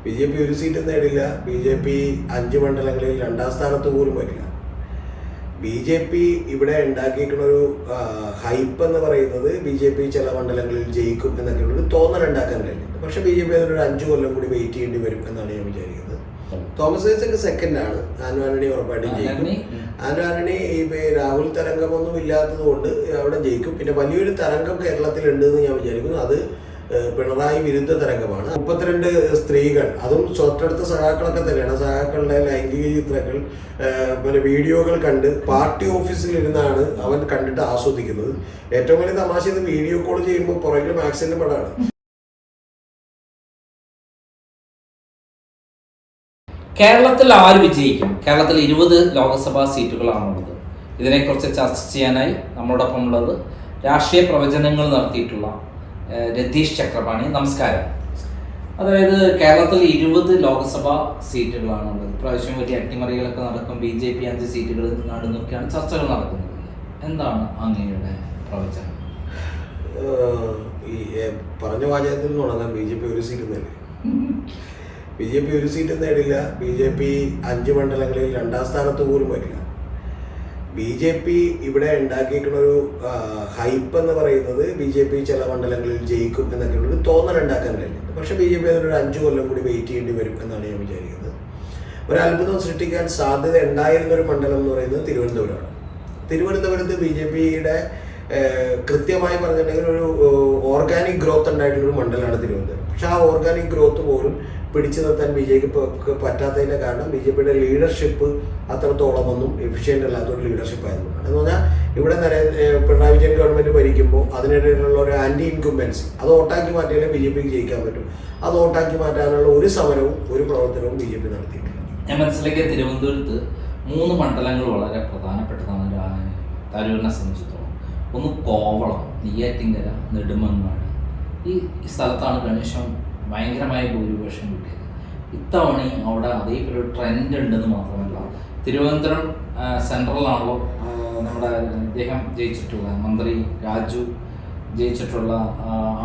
BJP ഒരു സീറ്റും നേടില്ല. BJP 5 മണ്ഡലങ്ങളിൽ 2ാം സ്ഥാനത്ത് പോലും വരില്ല. BJP ഇവിടെ ഉണ്ടാക്കിയിരിക്കുന്നൊരു ഹൈപ്പ് എന്ന് പറയുന്നത് BJP ചില മണ്ഡലങ്ങളിൽ ജയിക്കും എന്നൊക്കെയുള്ളൊരു തോന്നൽ ഉണ്ടാക്കാൻ കഴിഞ്ഞിട്ടുണ്ട്. പക്ഷെ BJP അതിനൊരു 5 കൊല്ലം കൂടി വെയിറ്റ് ചെയ്യേണ്ടി വരും എന്നാണ് ഞാൻ വിചാരിക്കുന്നത്. തോമസ് ഐസക് സെക്കൻഡാണ്. ആന്റോ ആന്റണി ഉറപ്പായിട്ടും ജയിക്കും. ആന്റോ ആന്റണി രാഹുൽ തരംഗമൊന്നും ഇല്ലാത്തത് കൊണ്ട് അവിടെ ജയിക്കും. പിന്നെ വലിയൊരു തരംഗം കേരളത്തിലുണ്ട് എന്ന് ഞാൻ വിചാരിക്കുന്നു. അത് പിണറായി വിരുദ്ധ തരംഗമാണ്. 32 സ്ത്രീകൾ, അതും സ്വത്തെടുത്ത സഹാക്കളൊക്കെ തന്നെയാണ്. സഹാക്കളുടെ ലൈംഗിക ചിത്രങ്ങൾ, പിന്നെ വീഡിയോകൾ കണ്ട് പാർട്ടി ഓഫീസിൽ ഇരുന്നാണ് അവൻ കണ്ടിട്ട് ആസ്വദിക്കുന്നത്. ഏറ്റവും വലിയ തമാശ ഇത് വീഡിയോ കോൾ ചെയ്യുമ്പോൾ പുറകിൽ മാക്സിന്റെ പടമാണ്. കേരളത്തിൽ ആര് വിജയിക്കും? കേരളത്തിൽ 20 ലോക്സഭാ സീറ്റുകളാണുള്ളത്. ഇതിനെക്കുറിച്ച് ചർച്ച ചെയ്യാനായി നമ്മളോടൊപ്പം ഉള്ളത് രാഷ്ട്രീയ പ്രവചനങ്ങൾ നടത്തിയിട്ടുള്ള രതീഷ് ചക്രപാണി. നമസ്കാരം. അതായത് കേരളത്തിൽ 20 ലോക്സഭാ സീറ്റുകളാണുള്ളത്. ഇപ്രാവശ്യം വലിയ അട്ടിമറികളൊക്കെ നടക്കും. BJP 5 സീറ്റുകൾ നടന്നൊക്കെയാണ് ചർച്ചകൾ നടക്കുന്നത്. എന്താണ് അങ്ങയുടെ പ്രവചനം? ഈ പറഞ്ഞ വാചകത്തിൽ തുടങ്ങാൻ BJP ഒരു സീറ്റ് നേടി. BJP ഒരു സീറ്റും നേടില്ല. BJP 5 മണ്ഡലങ്ങളിൽ 2ാം സ്ഥാനത്ത് പോലും വരില്ല. BJP ഇവിടെ ഉണ്ടാക്കിയിരിക്കുന്നൊരു ഹൈപ്പ് എന്ന് പറയുന്നത് BJP ചില മണ്ഡലങ്ങളിൽ ജയിക്കും എന്നൊക്കെയുള്ളൊരു തോന്നൽ ഉണ്ടാക്കാൻ കഴിഞ്ഞിട്ടുണ്ട്. പക്ഷെ BJP അതിനൊരു 5 കൊല്ലം കൂടി വെയിറ്റ് ചെയ്യേണ്ടി വരും എന്നാണ് ഞാൻ വിചാരിക്കുന്നത്. ഒരു അത്ഭുതം സൃഷ്ടിക്കാൻ സാധ്യത ഉണ്ടായിരുന്നൊരു മണ്ഡലം എന്ന് പറയുന്നത് തിരുവനന്തപുരമാണ്. തിരുവനന്തപുരത്ത് BJPയുടെ കൃത്യമായി പറഞ്ഞിട്ടുണ്ടെങ്കിൽ ഒരു ഓർഗാനിക് ഗ്രോത്ത് ഉണ്ടായിട്ടുള്ളൊരു മണ്ഡലമാണ് തിരുവനന്തപുരം. പക്ഷെ ആ ഓർഗാനിക് ഗ്രോത്ത് പോലും പിടിച്ചു നിർത്താൻ BJPക്ക് പറ്റാത്തതിൻ്റെ കാരണം BJPയുടെ ലീഡർഷിപ്പ് അത്രത്തോളം ഒന്നും എഫിഷ്യൻ്റ് അല്ലാത്തൊരു ലീഡർഷിപ്പ് ആയതുകൊണ്ടാണ്. എന്ന് പറഞ്ഞാൽ ഇവിടെ പിണറായി വിജയൻ ഗവൺമെൻറ് ഭരിക്കുമ്പോൾ അതിനിടയിലുള്ള ഒരു ആൻറ്റി ഇൻകുംബൻസി അത് വോട്ടാക്കി മാറ്റിയാലേ BJPക്ക് ജയിക്കാൻ പറ്റും. അത് വോട്ടാക്കി മാറ്റാനുള്ള ഒരു സമരവും ഒരു പ്രവർത്തനവും BJP നടത്തിയിട്ടില്ല. ഞാൻ മനസ്സിലാക്കിയ തിരുവനന്തപുരത്ത് 3 മണ്ഡലങ്ങൾ വളരെ പ്രധാനപ്പെട്ടതാണ് തരൂരിനെ സംബന്ധിച്ചിടത്തോളം. ഒന്ന് കോവളം, നെയ്യാറ്റിൻകര, നെടുമങ്ങാട്. ഈ സ്ഥലത്താണ് ഗണേശം ഭയങ്കരമായ ഭൂരിപക്ഷം കിട്ടിയത്. ഇത്തവണ അവിടെ അതേപോലെ ഒരു ട്രെൻഡ് ഉണ്ടെന്ന് മാത്രമല്ല, തിരുവനന്തപുരം സെൻട്രലാണല്ലോ നമ്മുടെ അദ്ദേഹം ജയിച്ചിട്ടുള്ള മന്ത്രി രാജു ജയിച്ചിട്ടുള്ള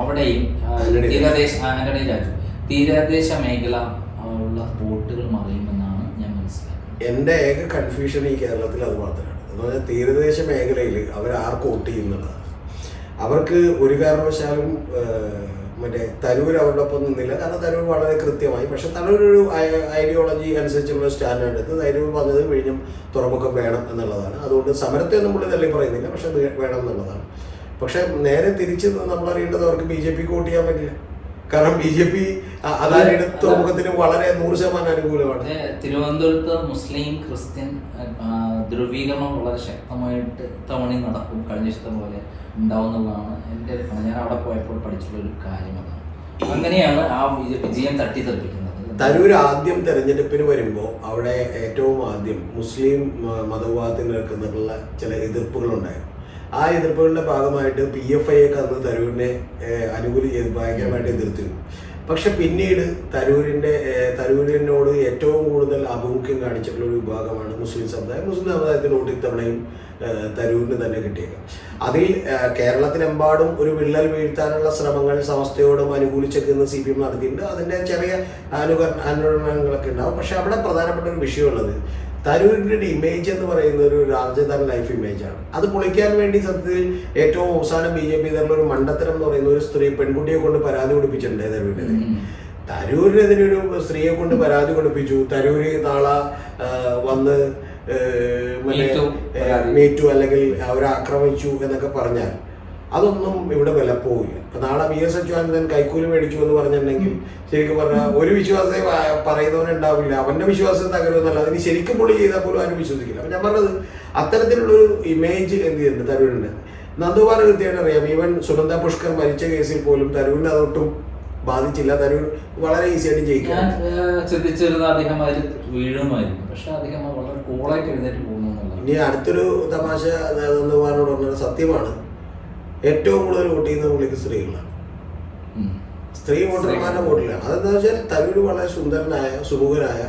അവിടെയും ആന്റണി രാജു തീരദേശ മേഖല ഉള്ള വോട്ടുകൾ മറിയുമെന്നാണ് ഞാൻ മനസ്സിലാക്കുന്നത്. എൻ്റെ ഏക കൺഫ്യൂഷൻ ഈ കേരളത്തിൽ അത് മാത്രമാണ്. എന്ന് പറഞ്ഞാൽ തീരദേശ മേഖലയിൽ അവർ ആർക്ക് വോട്ട് ചെയ്യുന്നതാണ്. അവർക്ക് ഒരു കാരണവശാലും മറ്റേ തരൂർ അവരുടെ ഒപ്പം നിന്നില്ല. കാരണം തരൂർ വളരെ കൃത്യമായി, പക്ഷെ തരൂർ ഒരു ഐഡിയോളജി അനുസരിച്ചുള്ള സ്റ്റാൻഡ് എടുത്ത് തരൂർ പറഞ്ഞത് വിഴിഞ്ഞം തുറമുഖം വേണം എന്നുള്ളതാണ്. അതുകൊണ്ട് സമരത്തെ ഒന്നും പുള്ളി തള്ളി പറയുന്നില്ല, പക്ഷെ വേണം എന്നുള്ളതാണ്. പക്ഷെ നേരെ തിരിച്ച് നമ്മൾ അറിയേണ്ടത് അവർക്ക് BJPക്ക് വോട്ട് ചെയ്യാൻ പറ്റില്ല. കാരണം BJP അദാനിയുടെ തുറമുഖത്തിന് വളരെ 100% അനുകൂലമാണ്. തിരുവനന്തപുരത്ത് മുസ്ലിം ക്രിസ്ത്യൻ ധ്രുവീകരണം വളരെ ശക്തമായിട്ട് ഇത്തവണ നടക്കും. കഴിഞ്ഞ ഇഷ്ടം പോലെ ഉണ്ടാവുന്നതാണ് എൻ്റെ ഞാൻ അവിടെ പോയപ്പോൾ പഠിച്ചിട്ടുള്ള ഒരു കാര്യം. അതാണ് അങ്ങനെയാണ് ആ വിജയം തട്ടിത്തെറിപ്പിക്കുന്നത്. തരൂർ ആദ്യം തെരഞ്ഞെടുപ്പിന് വരുമ്പോൾ അവിടെ ഏറ്റവും ആദ്യം മുസ്ലിം മതവിഭാഗത്തിൽ നിൽക്കുന്നുള്ള ചില എതിർപ്പുകളുണ്ടായിരുന്നു. ആ എതിർപ്പുകളുടെ ഭാഗമായിട്ട് PFI അന്ന് തരൂരിനെ അനുകൂലിച്ച് ഭയങ്കരമായിട്ട് എതിർത്തിരുന്നു. പക്ഷെ പിന്നീട് തരൂരിനോട് ഏറ്റവും കൂടുതൽ ആഭിമുഖ്യം കാണിച്ചിട്ടുള്ള ഒരു വിഭാഗമാണ് മുസ്ലിം സമുദായം. മുസ്ലിം സമുദായത്തിന് വോട്ട് ഇത്തവണയും തരൂരിന് തന്നെ കിട്ടിയേക്കാം. അതിൽ കേരളത്തിലെമ്പാടും ഒരു വിള്ളൽ വീഴ്ത്താനുള്ള ശ്രമങ്ങൾ സമസ്തയോടും അനുകൂലിച്ചൊക്കെ ഇന്ന് CPM നടത്തിയിട്ടുണ്ട്. അതിൻ്റെ ചെറിയ അനുകരണങ്ങളൊക്കെ ഉണ്ടാവും. പക്ഷെ അവിടെ പ്രധാനപ്പെട്ട ഒരു വിഷയമുള്ളത് തരൂരിൻ്റെ ഇമേജ് എന്ന് പറയുന്ന ഒരു രാജധാനി ലൈഫ് ഇമേജാണ്. അത് പൊളിക്കാൻ വേണ്ടി സത്യത്തിൽ ഏറ്റവും അവസാനം BJP ഒരു മണ്ടത്തരം എന്ന് പറയുന്ന ഒരു പെൺകുട്ടിയെ കൊണ്ട് പരാതി കൊടുപ്പിച്ചിട്ടുണ്ട് തരൂരിനെതിരെ ഒരു സ്ത്രീയെ കൊണ്ട് പരാതി കൊടുപ്പിച്ചു. തരൂര് നാളെ വന്ന് മീറ്റു അല്ലെങ്കിൽ അവരെ ആക്രമിച്ചു എന്നൊക്കെ പറഞ്ഞാൽ അതൊന്നും ഇവിടെ വിലപ്പോവില്ല. ഇപ്പം നാളെ VS അച്യുതാനന്ദൻ കൈക്കൂലി മേടിച്ചു എന്ന് പറഞ്ഞിട്ടുണ്ടെങ്കിൽ ശരിക്കും പറഞ്ഞാൽ ഒരു വിശ്വാസത്തെ പറയുന്നവനുണ്ടാവില്ല. അവൻ്റെ വിശ്വാസം തകരുമെന്നല്ല. അതിന് ശരിക്കും പുള്ളി ചെയ്താൽ പോലും ആരും വിശ്വസിക്കില്ല. അപ്പം ഞാൻ പറഞ്ഞത് അത്തരത്തിലുള്ളൊരു ഇമേജ് എന്ത് ചെയ്യുന്നുണ്ട് തരൂരിൻ്റെ. നന്ദകുമാർ കൃത്യമായിട്ട് അറിയാം. ഈവൻ സുനന്ദ പുഷ്കർ മരിച്ച കേസിൽ പോലും തരൂരിനെ അതൊട്ടും ബാധിച്ചില്ല. തരൂർ വളരെ ഈസിയായിട്ട് ജയിക്കാൻ ശ്രദ്ധിച്ചിരുന്ന അദ്ദേഹം അതിൽ വീഴുമായിരുന്നു. പക്ഷെ അദ്ദേഹം വളരെ കൂളായിട്ട് എഴുന്നേറ്റ് പോകുന്നു. ഇനി അടുത്തൊരു തമാശ നന്ദകുമാറിനോട് പറഞ്ഞത് സത്യമാണ്. ഏറ്റവും കൂടുതൽ വോട്ട് ചെയ്യുന്ന പുള്ളിക്ക് സ്ത്രീകളാണ്. സ്ത്രീ വോട്ടർമാരുടെ വോട്ടിലാണ്. അതെന്താ വെച്ചാൽ തരൂർ വളരെ സുന്ദരനായ സുമുഖനായ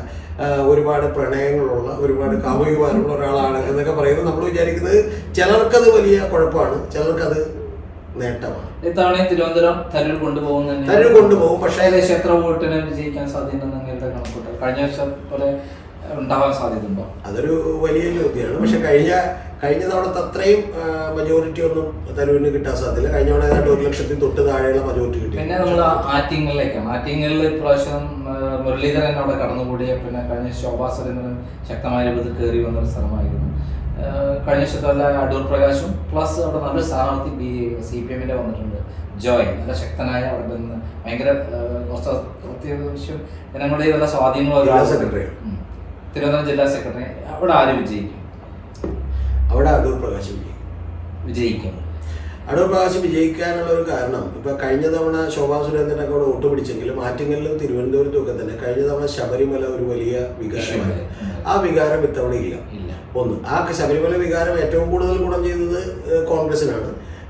ഒരുപാട് പ്രണയങ്ങളുള്ള ഒരുപാട് കാമുകിമാരുള്ള ഒരാളാണ് എന്നൊക്കെ പറയുന്നത് നമ്മൾ വിചാരിക്കുന്നത് ചിലർക്കത് വലിയ കുഴപ്പമാണ്, ചിലർക്കത് നേട്ടമാണ്. ഇത്തവണ തിരുവനന്തപുരം തരൂർ കൊണ്ടുപോകും. പക്ഷേ ഏകദേശം എത്ര വോട്ടിന് വിജയിക്കാൻ സാധ്യതയുണ്ടെന്ന് നിങ്ങളുടെ കണക്കൂട്ടൽ കഴിഞ്ഞ വർഷം പോലെ ഉണ്ടാവാൻ സാധ്യതയുണ്ടോ? അതൊരു വലിയ ചോദ്യമാണ്. പക്ഷെ കഴിഞ്ഞ തവണത്തെ അത്രയും മജോറിറ്റി ഒന്നും തരൂരിന് കിട്ടാൻ സാധ്യത. കഴിഞ്ഞ തവണ ഏതാണ്ട് 1,00,000 തൊട്ട് താഴെയുള്ള മജോറിറ്റി കിട്ടി. പിന്നെ നമ്മൾ ആറ്റിങ്ങലിലേക്കാണ്. ആറ്റിങ്ങലിൽ ഇപ്രാവശ്യം മുരളീധരൻ അവിടെ കടന്നുകൂടിയ പിന്നെ കഴിഞ്ഞ ശോഭാ സുരേന്ദ്രൻ ശക്തമായ രൂപത്തിൽ കയറി വന്നൊരു സ്ഥലമായിരുന്നു. കഴിഞ്ഞ വർഷത്തല്ല അടൂർ പ്രകാശും പ്ലസ് അവിടെ നല്ലൊരു സ്ഥാനാർത്ഥി CPM വന്നിട്ടുണ്ട്, ജോയ്. നല്ല ശക്തനായ അവിടെ നിന്ന് ഭയങ്കര കുറച്ച് അത്യാവശ്യം ജനങ്ങളുടെ നല്ല സ്വാധീനമുള്ള തിരുവനന്തപുരം ജില്ലാ സെക്രട്ടറി. അവിടെ ആര് വിജയിക്കും? അവിടെ അടൂർ പ്രകാശ് വിജയിക്കും. അടൂർ പ്രകാശ് വിജയിക്കാനുള്ള ഒരു കാരണം, ഇപ്പൊ കഴിഞ്ഞ തവണ ശോഭാ സുരേന്ദ്രനൊക്കെ അവിടെ വോട്ട് പിടിച്ചെങ്കിലും ആറ്റിങ്ങലിലും തിരുവനന്തപുരത്തും ഒക്കെ തന്നെ കഴിഞ്ഞ തവണ ശബരിമല ഒരു വലിയ വികാരമായി. ആ വികാരം ഇത്തവണ ഇല്ല. ഒന്ന്, ആ ശബരിമല വികാരം ഏറ്റവും കൂടുതൽ ഗുണം ചെയ്തത് കോൺഗ്രസിനാണ്.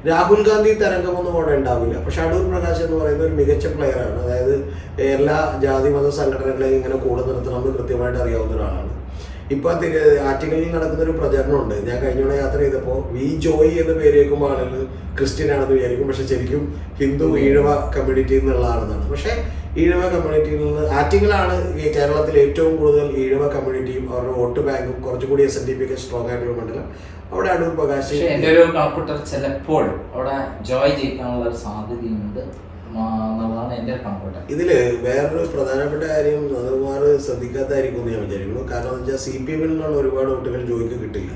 രാഹുൽ ഗാന്ധി തരംഗമൊന്നും അവിടെ ഉണ്ടാവില്ല. പക്ഷെ അടൂർ പ്രകാശ് എന്ന് പറയുന്ന ഒരു മികച്ച പ്ലെയറാണ്. അതായത് എല്ലാ ജാതി മത സംഘടനകളെയും ഇങ്ങനെ കൂടെ നിർത്തണമെന്ന് കൃത്യമായിട്ട് അറിയാവുന്ന ഒരാളാണ്. ഇപ്പൊ ആറ്റിങ്ങലിൽ നടക്കുന്ന ഒരു പ്രചരണമുണ്ട്. ഞാൻ കഴിഞ്ഞ യാത്ര ചെയ്തപ്പോൾ വി ജോയി എന്ന് പേര് കേൾക്കുമ്പോൾ ആളുകൾ ക്രിസ്ത്യൻ ആണെന്ന് വിചാരിക്കും. പക്ഷെ ശരിക്കും ഹിന്ദു ഈഴവ കമ്മ്യൂണിറ്റിയിൽ നിന്നുള്ള ആളെന്നാണ്. പക്ഷെ ഈഴവ കമ്മ്യൂണിറ്റിയിൽ നിന്ന് ആറ്റിങ്ങലാണ് ഈ കേരളത്തിൽ ഏറ്റവും കൂടുതൽ ഈഴവ കമ്മ്യൂണിറ്റിയും അവരുടെ വോട്ട് ബാങ്കും കുറച്ചുകൂടി SNDP ഒക്കെ സ്ട്രോങ് ആയിട്ടുള്ള മണ്ഡലം. അവിടെ അടൂർ പ്രകാശ് എന്റെ ഒരു കണക്കൂട്ടൽ ചിലപ്പോൾ അവിടെ ജോയ് ജയിക്കാനുള്ള ഒരു സാധ്യതയുണ്ട് എന്നുള്ളതാണ് എന്റെ കണക്കൂട്ടൽ. ഇതില് വേറൊരു പ്രധാനപ്പെട്ട കാര്യം നന്ദകുമാർ ശ്രദ്ധിക്കാത്തായിരിക്കും എന്ന് ഞാൻ വിചാരിക്കുന്നു. കാരണം എന്ന് വെച്ചാൽ CPM നിന്നുള്ള ഒരുപാട് വോട്ടുകൾ ജോയിക്ക് കിട്ടില്ല.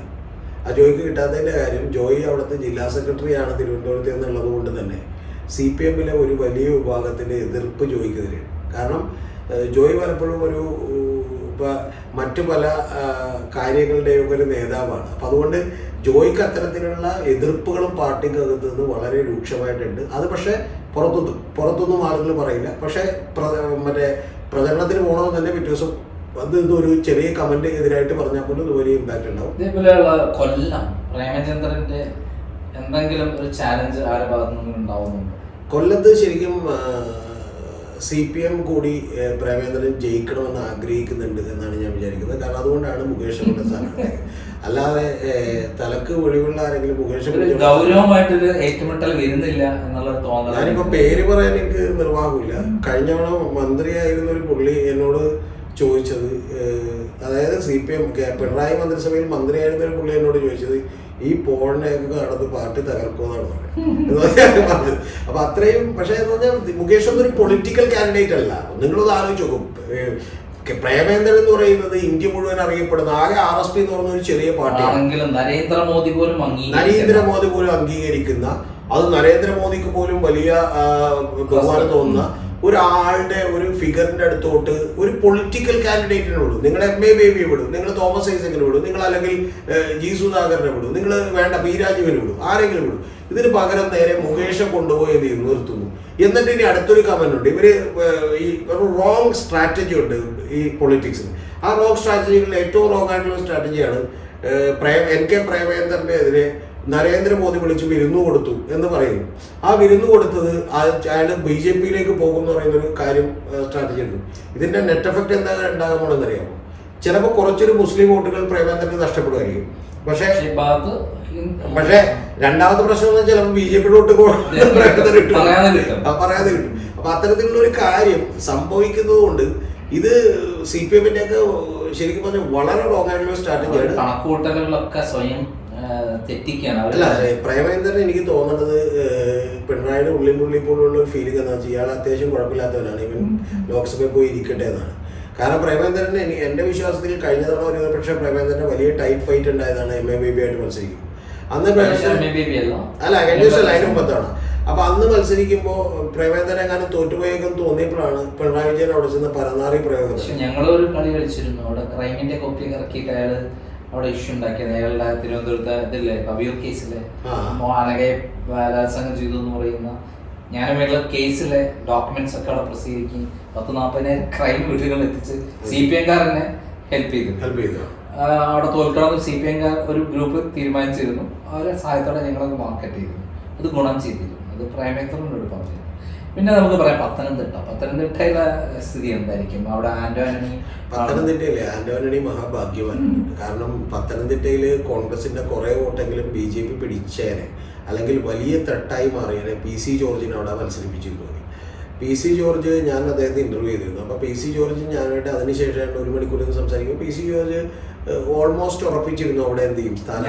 ആ ജോയിക്ക് കിട്ടാത്തതിന്റെ കാര്യം ജോയി അവിടുത്തെ ജില്ലാ സെക്രട്ടറിയാണ് തിരുവനന്തപുരത്ത് എന്നുള്ളത് കൊണ്ട് തന്നെ CPM ഒരു വലിയ വിഭാഗത്തിന്റെ എതിർപ്പ് ജോയിക്കെതിരെയാണ്. കാരണം ജോയി പലപ്പോഴും ഒരു മറ്റു പല കാര്യങ്ങളുടെയും ഒരു നേതാവാണ്. അപ്പം അതുകൊണ്ട് ജോയിക്ക് അത്തരത്തിലുള്ള എതിർപ്പുകളും പാർട്ടിക്കകത്ത് നിന്ന് വളരെ രൂക്ഷമായിട്ടുണ്ട്. അത് പക്ഷേ പുറത്തൊന്നും ആളുകൾ പറയില്ല. പക്ഷേ മറ്റേ പ്രചരണത്തിന് പോകണമെന്ന് തന്നെ പിറ്റേ ദിവസം ഇതൊരു ചെറിയ കമന്റ് എതിരായിട്ട് പറഞ്ഞാൽ പോലും ഇത് വലിയ ഇമ്പാക്ട് ഉണ്ടാവും. ഇതേപോലെയുള്ള കൊല്ലം പ്രേമചന്ദ്രന്റെ എന്തെങ്കിലും ഒരു ചാലഞ്ച് ആരുടെ ഭാഗത്തു നിന്നും ഉണ്ടാവുന്നുണ്ട്? കൊല്ലത്ത് ശരിക്കും CPM കൂടി പ്രേമേന്ദ്രൻ ജയിക്കണമെന്ന് ആഗ്രഹിക്കുന്നുണ്ട് എന്നാണ് ഞാൻ വിചാരിക്കുന്നത്. കാരണം അതുകൊണ്ടാണ് മുകേഷ് സ്ഥാനത്ത്. അല്ലാതെ തലക്ക് വെളിവുള്ള ആരെങ്കിലും മുകേഷ് ഗൗരവമായിട്ടൊരു ഏറ്റുമുട്ടൽ വരുന്നില്ല എന്നുള്ള തോന്നൽ. ഞാനിപ്പോ പേര് പറയാൻ എനിക്ക് നിർവാഹമില്ല. കഴിഞ്ഞ തവണ മന്ത്രിയായിരുന്ന ഒരു പുള്ളി എന്നോട് ചോദിച്ചത്, അതായത് CPM പിണറായി മന്ത്രിസഭയിൽ മന്ത്രിയായിരുന്ന ഒരു പുള്ളി എന്നോട് ചോദിച്ചത് ഈ പോളിനെയൊക്കെ നടന്ന് പാർട്ടി തകർക്കുമെന്നാണ് പറഞ്ഞത്. അപ്പൊ അത്രയും. പക്ഷെ എന്ന് പറഞ്ഞാൽ മുകേഷ് ഒന്നൊരു പൊളിറ്റിക്കൽ കാൻഡിഡേറ്റ് അല്ല. നിങ്ങളത് ആലോചിച്ച് നോക്കും. പ്രേമേന്ദ്രൻ എന്ന് പറയുന്നത് ഇന്ത്യ മുഴുവൻ അറിയപ്പെടുന്ന ആകെ RSP എന്ന് പറയുന്ന ഒരു ചെറിയ പാർട്ടിയാണ്. നരേന്ദ്രമോദി പോലും അംഗീകരിക്കുന്ന, അത് നരേന്ദ്രമോദിക്ക് പോലും വലിയ ബഹുമാനം തോന്നുന്ന ഒരാളുടെ ഒരു ഫിഗറിന്റെ അടുത്തോട്ട് ഒരു പൊളിറ്റിക്കൽ കാൻഡിഡേറ്റിനെ വിടും. നിങ്ങൾ MA ബേബിയെ വിടും, നിങ്ങൾ തോമസ് ഐസക്കിനെ വിടും, നിങ്ങൾ അല്ലെങ്കിൽ G സുധാകരനെ വിടും, നിങ്ങൾ വേണ്ട P രാജീവിനെ വിടും, ആരെങ്കിലും വിടും. ഇതിന് പകരം നേരെ മുകേഷെ കൊണ്ടുപോയി നിർത്തുന്നു. എന്നിട്ട് ഇനി അടുത്തൊരു കമന്റ് ഉണ്ട്. ഇവര് ഈ ഒരു റോങ് സ്ട്രാറ്റജി ഉണ്ട് ഈ പൊളിറ്റിക്സിന്. ആ റോങ് സ്ട്രാറ്റജികളിൽ ഏറ്റവും റോങ് ആയിട്ടുള്ള സ്ട്രാറ്റജിയാണ് NK പ്രേമേന്ദ്രന്റെ എതിരെ നരേന്ദ്രമോദി വിളിച്ച് വിരുന്നു കൊടുത്തു എന്ന് പറയുന്നു. ആ വിരുന്നു കൊടുത്തത് അയാൾ BJP പോകും എന്ന് പറയുന്നൊരു കാര്യം സ്ട്രാറ്റജി ഉണ്ട്. ഇതിന്റെ നെറ്റ് എഫക്ട് എന്താ ഉണ്ടാകുമ്പോഴെന്ന് അറിയാമോ? ചിലപ്പോൾ കുറച്ചൊരു മുസ്ലിം വോട്ടുകൾ പ്രേമേന്ദ്രന് നഷ്ടപ്പെടുമായിരിക്കും. പക്ഷേ രണ്ടാമത്തെ പ്രശ്നം എന്ന് വെച്ചാൽ BJP വോട്ട് പറയാതെ കിട്ടും. അപ്പൊ അത്തരത്തിലുള്ള ഒരു കാര്യം സംഭവിക്കുന്നത് കൊണ്ട് ഇത് CPM ഒക്കെ ശരിക്കും പറഞ്ഞാൽ വളരെ റോങ് ആയിട്ടുള്ള സ്ട്രാറ്റജിയാണ്. കണക്കുകൂട്ടലുകളൊക്കെ സ്വയം തെറ്റിക്കാണ്. അല്ല, പ്രേമേന്ദ്രൻ എനിക്ക് തോന്നുന്നത് പിണറായിയുടെ ഉള്ളിൽ പോലുള്ള ഒരു ഫീലിംഗ് എന്താ വെച്ചാൽ ഇയാൾ അത്യാവശ്യം കുഴപ്പമില്ലാത്തവനാണ്, ഇവൻ ലോക്സഭയിൽ പോയി ഇരിക്കട്ടെ എന്നാണ്. കാരണം പ്രേമേന്ദ്രൻ എന്റെ വിശ്വാസത്തിൽ കഴിഞ്ഞ തവണ ഒരു പക്ഷേ പ്രേമേന്ദ്രന്റെ വലിയ ടൈറ്റ് ഫൈറ്റ് ഉണ്ടായതാണ് MA ബേബി ആയിട്ട് മത്സരിക്കും. അന്ന് അല്ല അതിന് മുമ്പത്താണ്. അപ്പൊ അന്ന് മത്സരിക്കുമ്പോ പ്രേമേന്ദ്രൻ എങ്ങാനും തോറ്റുപോയേക്കും തോന്നിയപ്പോഴാണ് പിണറായി വിജയൻ അവിടെ ചെന്ന് പരനാറി പ്രയോഗം. ഞങ്ങളൊരു കളി കളിച്ചിരുന്നു അവിടെ, ക്രൈമിന്റെ കോപ്പി ഇറക്കിയിട്ട് അയാള് അവിടെ ഇഷ്യൂ ഉണ്ടാക്കിയത്. അയാളുടെ തിരുവനന്തപുരത്തെ ഇതില്ലേ കബീർ കേസിലെ അനഘയെ ബലാത്സംഗം ചെയ്തു എന്ന് പറയുന്ന ഞാനുമായിട്ടുള്ള കേസിലെ ഡോക്യുമെന്റ്സ് ഒക്കെ അവിടെ പ്രസിദ്ധീകരിക്കും. 10-40 ക്രൈം വീടുകൾ എത്തിച്ച് CPM കാരനെ ഹെൽപ്പ് ചെയ്തു. അവിടെ തോൽക്കണമെന്ന് CPM ഒരു ഗ്രൂപ്പ് തീരുമാനിച്ചിരുന്നു. അവരെ സഹായത്തോടെ ഞങ്ങളത് മാർക്കറ്റ് ചെയ്തിരുന്നു. അത് ഗുണം ചെയ്തിരുന്നു. അത് പ്രേമേന്ദ്രനോട് പറഞ്ഞു. പിന്നെ നമുക്ക് പറയാം പത്തനംതിട്ടയിലെ സ്ഥിതി എന്തായിരിക്കും? അവിടെ ആന്റോണി മഹാഭാഗ്യവാനുണ്ട്. കാരണം പത്തനംതിട്ടയില് കോൺഗ്രസിന്റെ കുറെ വോട്ടെങ്കിലും BJP പിടിച്ചേനെ. അല്ലെങ്കിൽ വലിയ ത്രെട്ടായി മാറിയാൽ PC ജോർജിനെ അവിടെ മത്സരിപ്പിച്ചിരുന്നു. PC ജോർജ്, ഞാൻ അദ്ദേഹത്തെ ഇൻ്റർവ്യൂ ചെയ്തിരുന്നു. അപ്പോൾ PC ജോർജ് ഞാനായിട്ട് അതിനുശേഷം 1 മണിക്കൂർ സംസാരിക്കും. PC ജോർജ് ഓൾമോസ്റ്റ് ഉറപ്പിച്ചിരുന്നു അവിടെ എന്ത് ചെയ്യും സ്ഥാനം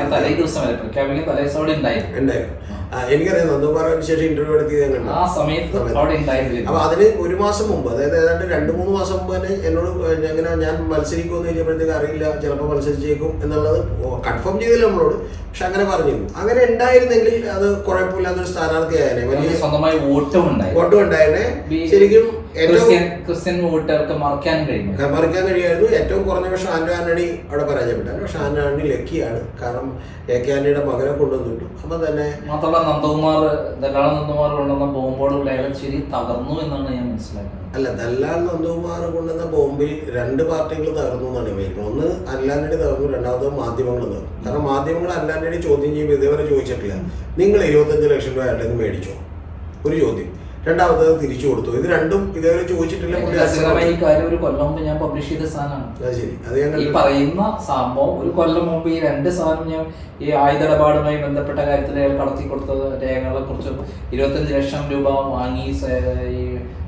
ഉണ്ടായിരുന്നു. എനിക്കറിയാം, നന്ദകുമാറിന് ശേഷം ഇന്റർവ്യൂ എടുത്തിയത് അപ്പൊ അതിന് 1 മാസം മുമ്പ്, അതായത് ഏതാണ്ട് 2-3 മാസം മുമ്പ് തന്നെ എന്നോട് എങ്ങനെ ഞാൻ മത്സരിക്കുമെന്ന് ചോദിച്ചപ്പോഴത്തേക്ക് അറിയില്ല, ചിലപ്പോൾ മത്സരിച്ചേക്കും എന്നുള്ളത് കൺഫേം ചെയ്തില്ല നമ്മളോട്. പക്ഷെ അങ്ങനെ പറഞ്ഞിരുന്നു. അങ്ങനെ ഉണ്ടായിരുന്നെങ്കിൽ അത് കുഴപ്പമില്ലാത്തൊരു സ്ഥാനാർത്ഥിയായനെ, വലിയ സ്വന്തമായി വോട്ടും ഉണ്ടായിരുന്നെ. ശരിക്കും ക്രിസ്ത്യൻ വോട്ടുകൾക്ക് മറിക്കാൻ കഴിയുമായിരുന്നു. ഏറ്റവും കുറഞ്ഞ പക്ഷെ ആന്റോ ആന്റണി അവിടെ പരാജയപ്പെട്ടാണ്. പക്ഷെ ആന്റോ ആന്റണി ലക്കിയാണ്, കാരണം AK ആന്റണിയുടെ മകനെ കൊണ്ടുവന്നിട്ടു. അപ്പൊ തന്നെ മാത്രമല്ല ദല്ലാൾ നന്ദകുമാർ കൊണ്ടുവന്ന ബോംബോടുകൂടി ശരി തകർന്നു എന്നാണ് ഞാൻ മനസ്സിലാക്കുന്നത്. അല്ല, ദല്ലാൽ നന്ദകുമാർ കൊണ്ടുവന്ന ബോംബിൽ 2 പാർട്ടികൾ തകർന്നു എന്നാണ് വിചാരിക്കുന്നത്. ഒന്ന് അല്ലാന്റണി തകർന്നു, രണ്ടാമത് മാധ്യമങ്ങൾ തകർന്നു. കാരണം മാധ്യമങ്ങൾ അല്ലാന്റണി ചോദ്യം ചെയ്യുമ്പോൾ ഇതേവരെ ചോദിച്ചിട്ടില്ല, നിങ്ങൾ 25 ലക്ഷം രൂപ അയാളുടെ നിന്ന് മേടിച്ചോ, ഒരു ചോദ്യം. രണ്ടാമത് തിരിച്ചു കൊടുത്തു. ഇത് രണ്ടും ഇതേവരെ ചോദിച്ചിട്ടില്ല. ഈ കാര്യം ഒരു കൊല്ലം മുമ്പ് ഞാൻ പബ്ലിഷ് ചെയ്ത സാധനമാണ്. ഈ പറയുന്ന സംഭവം ഒരു കൊല്ലം മുമ്പ് ഈ 2 സാധനം ഞാൻ ഈ ആയുധടപാടുമായി ബന്ധപ്പെട്ട കാര്യത്തിൽ അയാൾ കടത്തി കൊടുത്ത രേഖകളെ കുറിച്ച് 25 ലക്ഷം രൂപ വാങ്ങി ഈ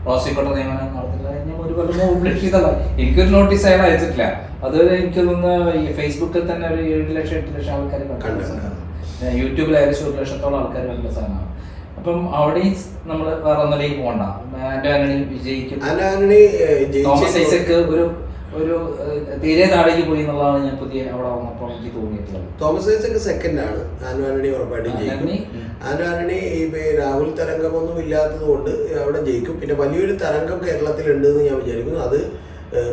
പ്രോസിക്യൂട്ടർ നിയമനം നടത്തില്ല ഞാൻ ഒരു കൊല്ലം മുമ്പ് പബ്ലിഷ് ചെയ്തതാണ്. എനിക്കൊരു നോട്ടീസ് അയാൾ അയച്ചിട്ടില്ല. അതുവരെ എനിക്ക് തോന്നുന്ന ഈ ഫേസ്ബുക്കിൽ തന്നെ ഒരു 7 ലക്ഷം 8 ലക്ഷം ആൾക്കാർ കണ്ടു. യൂട്യൂബിൽ ഏകദേശം 1 ലക്ഷത്തോളം ആൾക്കാർ കണ്ട സാധനമാണ്. അപ്പം അവിടെ നമ്മൾ വേറെ ഒന്നിലേക്ക് പോകണ്ട. ആന്റോ ആന്റണി വിജയിക്കും. തോമസ് ഐസക് ഒരു തീരെ താഴേക്ക് പോയി എന്നുള്ളതാണ് ഞാൻ പുതിയ അവിടെ വന്നപ്പോൾ എനിക്ക് തോന്നിയിട്ടുള്ളത്. തോമസ് ഐസക് സെക്കൻഡ് ആണ്, ആന്റോ ആന്റണി ഉറപ്പായിട്ടും ജയിക്കും. ആന്റോ ആന്റണി രാഹുൽ തരംഗമൊന്നും ഇല്ലാത്തത് കൊണ്ട് അവിടെ ജയിക്കും. പിന്നെ വലിയൊരു തരംഗം കേരളത്തിൽ ഉണ്ട് എന്ന് ഞാൻ വിചാരിക്കുന്നു. അത്